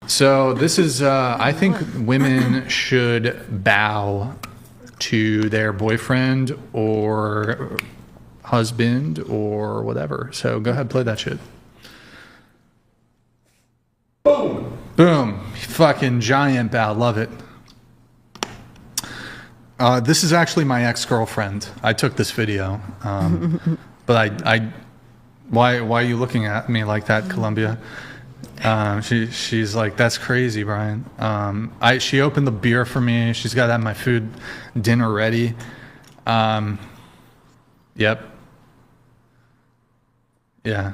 So this is, I think women should bow to their boyfriend or husband or whatever. So go ahead, play that shit. Boom. Boom. Fucking giant bow. Love it. This is actually my ex-girlfriend. I took this video. But why are you looking at me like that, Columbia? She's like, that's crazy, Brian. She opened the beer for me. She's got to have my food, dinner ready. Yep. Yeah.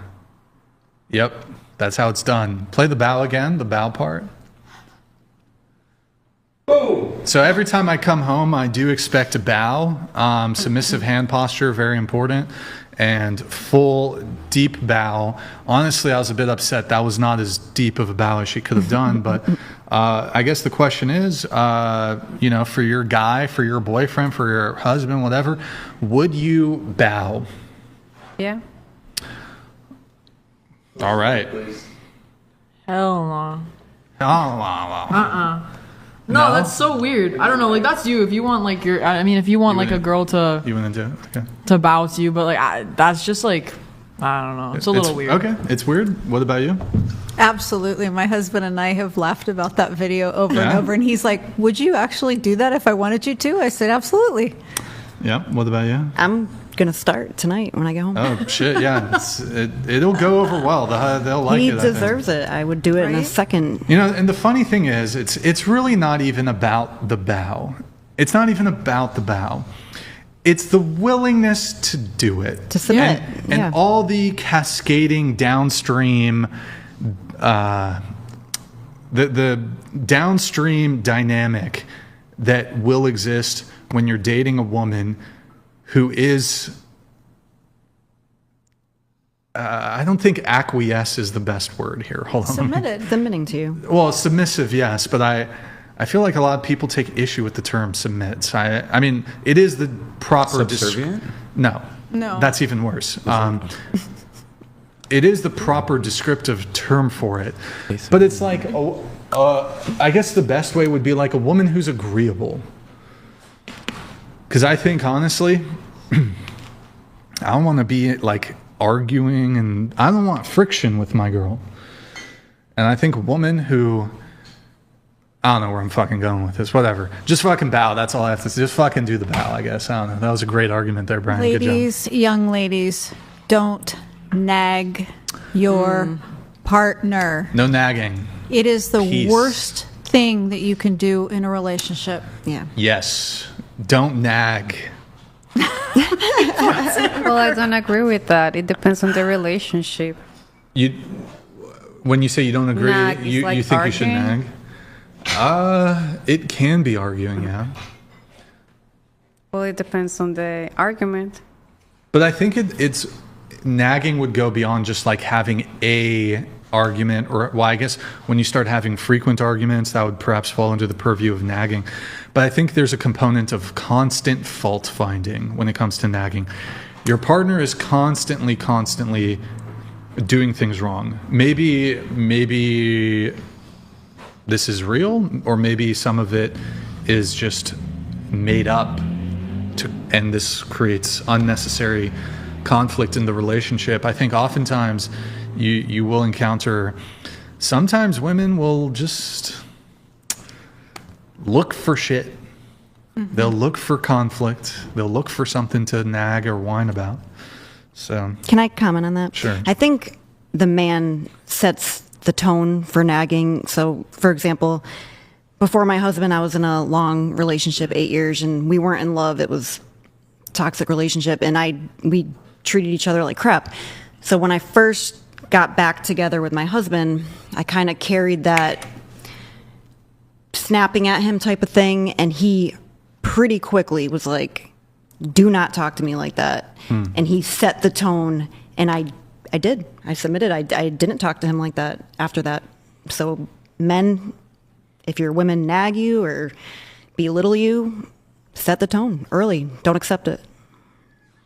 Yep. That's how it's done. Play the bow again, the bow part. Boom. So every time I come home, I do expect a bow. Submissive hand posture, very important. And full deep bow. Honestly, I was a bit upset that was not as deep of a bow as she could have done. But I guess the question is, for your guy, for your boyfriend, for your husband, whatever, would you bow? Yeah. All right. Hell no. Oh, No, that's so weird. I don't know. Like, that's you. If you want, like, if you want, like, a girl to... You want to do it? Okay. To bow to you, but, like, that's just, like... I don't know. It's a little weird. Okay. It's weird. What about you? Absolutely. My husband and I have laughed about that video over and over. And he's like, would you actually do that if I wanted you to? I said, absolutely. Yeah. What about you? I'm going to start tonight when I get home. Oh, shit. Yeah. It'll go over well. They'll like he it. He deserves it. I would do it in a second. And the funny thing is, it's really not even about the bow. It's not even about the bow. It's the willingness to do it. To submit. And all the cascading downstream, the downstream dynamic that will exist when you're dating a woman who is, I don't think acquiesce is the best word here. Hold on. Submitting to you. Well, submissive, yes, but I feel like a lot of people take issue with the term submits. I mean, it is the proper... Subservient? No. No. That's even worse. It is the proper descriptive term for it. But it's like, I guess the best way would be like a woman who's agreeable. Because I think, honestly, I don't want to be like arguing, and I don't want friction with my girl. And I think a woman who... I don't know where I'm fucking going with this. Whatever. Just fucking bow. That's all I have to say. Just fucking do the bow, I guess. I don't know. That was a great argument there, Brian. Ladies, good job. Young ladies, don't nag your partner. No nagging. It is the Peace. worst thing that you can do in a relationship. Yeah. Yes. Don't nag. Well, I don't agree with that. It depends on the relationship. When you say you don't agree, Nag is you like think you should arguing? nag? It can be arguing, yeah. Well, it depends on the argument. But I think it's nagging would go beyond just like having a argument, or well, I guess when you start having frequent arguments, that would perhaps fall under the purview of nagging. But I think there's a component of constant fault finding when it comes to nagging. Your partner is constantly doing things wrong. Maybe this is real, or maybe some of it is just made up and this creates unnecessary conflict in the relationship. I think oftentimes you will encounter, sometimes women will just look for shit. Mm-hmm. They'll look for conflict. They'll look for something to nag or whine about. So, can I comment on that? Sure. I think the man sets the tone for nagging. So, for example, before my husband, I was in a long relationship, 8 years, and we weren't in love. It was a toxic relationship, and we treated each other like crap. So when I first got back together with my husband, I kind of carried that snapping at him type of thing, and he pretty quickly was like, do not talk to me like that. And he set the tone, and I did. I submitted. I didn't talk to him like that after that. So men, if your women nag you or belittle you, set the tone early. Don't accept it.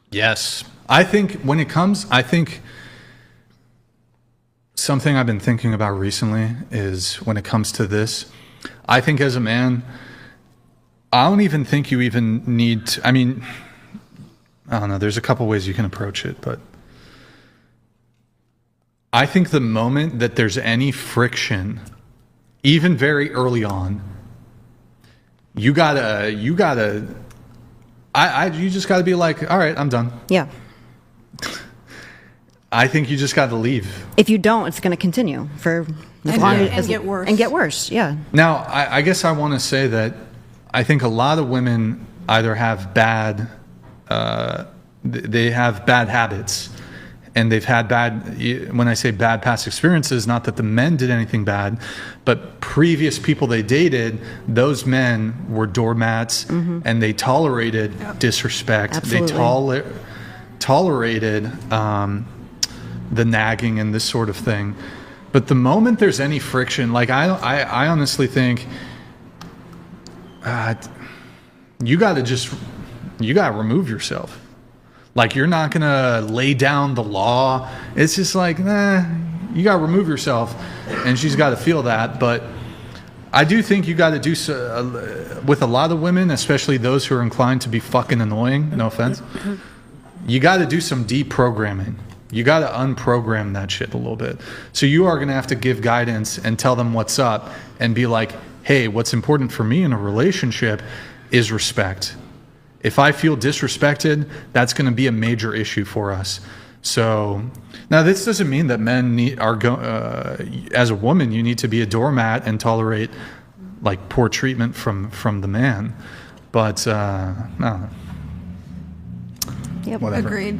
Yes. I think when it comes, something I've been thinking about recently is when it comes to this, I think as a man, I don't even think you even need to, I mean, I don't know, there's a couple ways you can approach it, but I think the moment that there's any friction, even very early on, you just gotta be like, all right, I'm done. Yeah. I think you just gotta leave. If you don't, it's going to continue for as long as get worse. And get worse. Yeah. Now, I guess I want to say that I think a lot of women either have they have bad habits, and they've had when I say bad past experiences, not that the men did anything bad, but previous people they dated, those men were doormats, and they tolerated disrespect. Absolutely. They tolerated the nagging and this sort of thing. But the moment there's any friction, like I honestly think you got to remove yourself. Like, you're not going to lay down the law. It's just like, you got to remove yourself, and she's got to feel that. But I do think you got to do so with a lot of women, especially those who are inclined to be fucking annoying. No offense. You got to do some deprogramming. You got to unprogram that shit a little bit. So you are going to have to give guidance and tell them what's up and be like, hey, what's important for me in a relationship is respect. If I feel disrespected, that's going to be a major issue for us. So now this doesn't mean that men as a woman, you need to be a doormat and tolerate like poor treatment from the man. But I don't know. Yep. Whatever. Agreed.